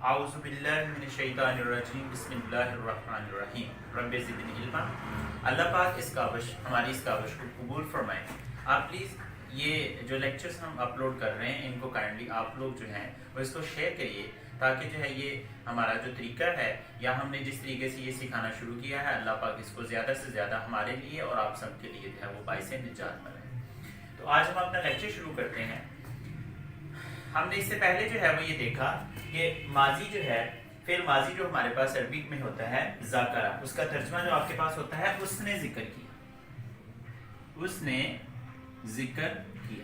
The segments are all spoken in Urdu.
اعوذ باللہ من الشیطان الرجیم بسم اللہ الرحمن الرحیم رب زدنی علما۔ اللہ پاک ہماری اس کاوش کو قبول فرمائیں۔ آپ پلیز یہ جو لیکچرز ہم اپلوڈ کر رہے ہیں ان کو کائنڈلی آپ لوگ جو ہیں وہ اس کو شیئر کریے، تاکہ جو ہے یہ ہمارا جو طریقہ ہے یا ہم نے جس طریقے سے یہ سکھانا شروع کیا ہے، اللہ پاک اس کو زیادہ سے زیادہ ہمارے لیے اور آپ سب کے لیے جو ہے وہ باعث نجات بنائے۔ تو آج ہم اپنا لیکچر شروع کرتے ہیں۔ ہم نے اس سے پہلے جو ہے وہ یہ دیکھا کہ ماضی جو ہے، فعل ماضی جو ہمارے پاس عربک میں ہوتا ہے ذاکرہ، اس کا ترجمہ جو آپ کے پاس ہوتا ہے اس نے ذکر کیا، اس نے ذکر کیا۔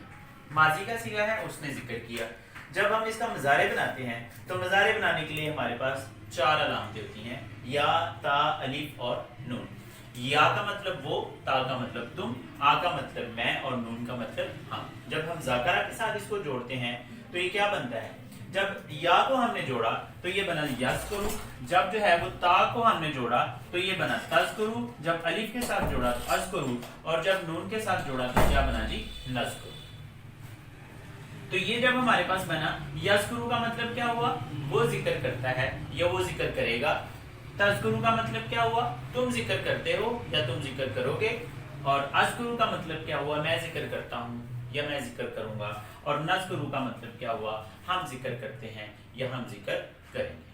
ماضی کا صیغہ ہے اس نے ذکر کیا۔ جب ہم اس کا مضارع بناتے ہیں تو مضارع بنانے کے لیے ہمارے پاس 4 علامتیں ہوتی ہیں، یا، تا، الف اور نون۔ یا کا مطلب وہ، تا کا مطلب تم، آ کا مطلب میں اور نون کا مطلب ہم۔ جب ہم ذاکرہ کے ساتھ اس کو جوڑتے ہیں تو یہ کیا بنتا ہے؟ جب یا کو ہم نے جوڑا تو یہ بنا یذکرو، جب جو ہے وہ تا کو ہم نے جوڑا تو یہ بنا تذکرو، جب الف کے ساتھ جوڑا تو اذکرو، اور جب نون کے ساتھ جوڑا تو کیا بنا جی؟ نذکرو۔ تو یہ جب ہمارے پاس بنا، یذکرو کا مطلب کیا ہوا؟ وہ ذکر کرتا ہے یا وہ ذکر کرے گا۔ تذکرو کا مطلب کیا ہوا؟ تم ذکر کرتے ہو یا تم ذکر کرو گے۔ اور اذکرو کا مطلب کیا ہوا؟ میں ذکر کرتا ہوں یا میں ذکر کروں گا۔ اور نذکرو کا مطلب کیا ہوا؟ ہم ذکر کرتے ہیں یا ہم ذکر کریں گے۔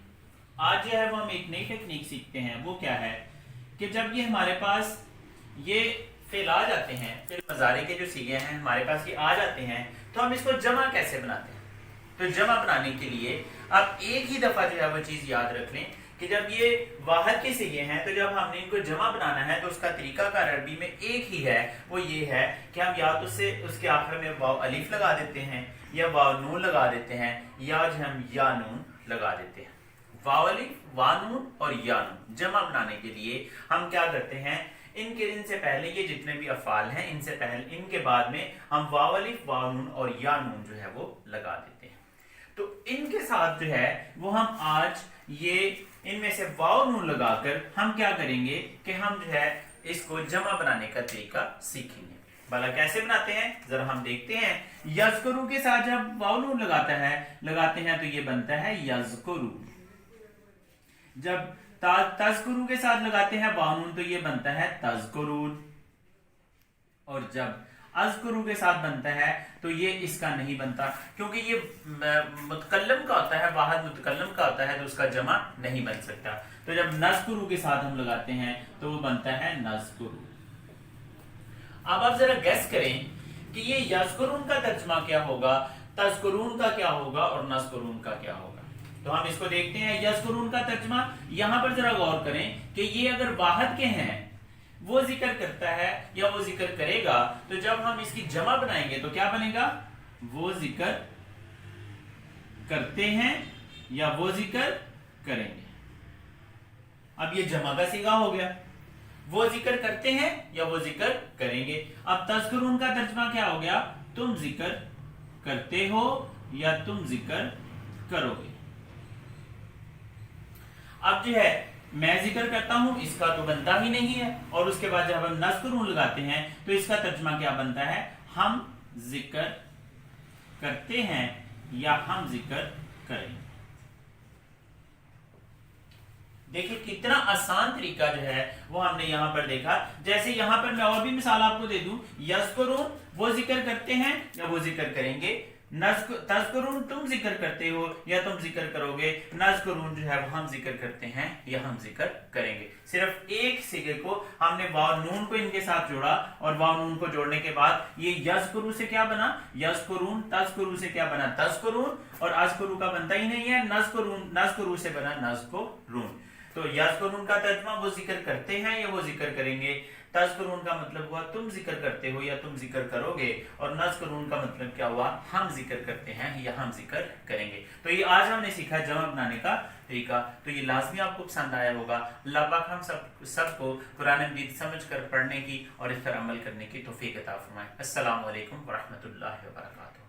آج جو ہے وہ ہم ایک نئی ٹیکنیک سیکھتے ہیں، وہ کیا ہے کہ جب یہ ہمارے پاس یہ فعل آ جاتے ہیں، فعل مضارع کے جو صیغے ہیں ہمارے پاس یہ آ جاتے ہیں، تو ہم اس کو جمع کیسے بناتے ہیں؟ تو جمع بنانے کے لیے آپ ایک ہی دفعہ جو ہے وہ چیز یاد رکھ لیں کہ جب یہ واحد کے صیغے ہیں تو جب ہم نے ان کو جمع بنانا ہے تو اس کا طریقہ کار عربی میں ایک ہی ہے، وہ یہ ہے کہ ہم یا تو سے اس کے آخر میں واو الف لگا دیتے ہیں یا واو نون لگا دیتے ہیں، یا جو ہم یا نون لگا دیتے ہیں۔ واو الف، وا نون اور یا نون جمع بنانے کے لیے ہم کیا کرتے ہیں؟ ان سے پہلے یہ جتنے بھی افعال ہیں ان سے پہلے ان کے بعد میں ہم واو الف، واو نون اور یا نون جو ہے وہ لگا دیتے ہیں۔ تو ان کے ساتھ جو ہے وہ ہم آج یہ ان میں سے واو نون لگا کر ہم کیا کریں گے کہ ہم جو ہے اس کو جمع بنانے کا طریقہ سیکھیں گے۔ بھلا کیسے بناتے ہیں ذرا ہم دیکھتے ہیں۔ یذکرو کے ساتھ جب واو نون لگاتے ہیں تو یہ بنتا ہے یذکرو۔ جب تذکرو کے ساتھ لگاتے ہیں واو نون تو یہ بنتا ہے تذکرون۔ اور جب اذکرو کے ساتھ بنتا ہے تو یہ اس کا نہیں بنتا، کیونکہ یہ متکلم کا ہوتا ہے، واحد متکلم کا ہوتا ہے، تو اس کا جمع نہیں بن سکتا۔ تو جب نذکرو کے ساتھ ہم لگاتے ہیں تو وہ بنتا ہے نذکرو۔ اب آپ ذرا گیس کریں کہ یہ یذکرون کا ترجمہ کیا ہوگا، تذکرون کا کیا ہوگا اور نذکرون کا کیا ہوگا؟ تو ہم اس کو دیکھتے ہیں۔ یذکرون کا ترجمہ، یہاں پر ذرا غور کریں کہ یہ اگر واحد کے ہیں، وہ ذکر کرتا ہے یا وہ ذکر کرے گا، تو جب ہم اس کی جمع بنائیں گے تو کیا بنے گا؟ وہ ذکر کرتے ہیں یا وہ ذکر کریں گے۔ اب یہ جمع کا صیغہ ہو گیا، وہ ذکر کرتے ہیں یا وہ ذکر کریں گے۔ اب تذکرون کا ترجمہ کیا ہو گیا؟ تم ذکر کرتے ہو یا تم ذکر کرو گے۔ اب جو ہے میں ذکر کرتا ہوں اس کا تو بنتا ہی نہیں ہے، اور اس کے بعد جب ہم نذکرون لگاتے ہیں تو اس کا ترجمہ کیا بنتا ہے؟ ہم ذکر کرتے ہیں یا ہم ذکر کریں گے۔ دیکھیں کتنا آسان طریقہ جو ہے وہ ہم نے یہاں پر دیکھا۔ جیسے یہاں پر میں اور بھی مثال آپ کو دے دوں، یذکرون وہ ذکر کرتے ہیں یا وہ ذکر کریں گے، تذکرون تم ذکر کرتے ہو یا تم ذکر کرو گے، نذکرون جو ہے وہ ہم ذکر کرتے ہیں یا ہم ذکر کریں گے۔ صرف ایک صیغے کو ہم نے واو نون کو ان کے ساتھ جوڑا، اور واو نون کو جوڑنے کے بعد یہ یذکرو سے کیا بنا؟ یذکرون۔ تذکرو سے کیا بنا؟ تذکرون۔ اور اذکرو کا بنتا ہی نہیں ہے، نذکرو سے بنا نذکرون۔ تو یذکرون کا ترجمہ وہ ذکر کرتے ہیں یا وہ ذکر کریں گے، تذکرون کا مطلب ہوا تم ذکر کرتے ہو یا تم ذکر کرو گے، اور نذکرون کا مطلب کیا ہوا؟ ہم ذکر کرتے ہیں یا ہم ذکر کریں گے۔ تو یہ آج ہم نے سیکھا جمع بنانے کا طریقہ، تو یہ لازمی آپ کو پسند آیا ہوگا۔ اللہ پاک ہم سب کو قرآن مجید سمجھ کر پڑھنے کی اور اس پر عمل کرنے کی توفیق عطا فرمائے۔ السلام علیکم ورحمۃ اللہ وبرکاتہ۔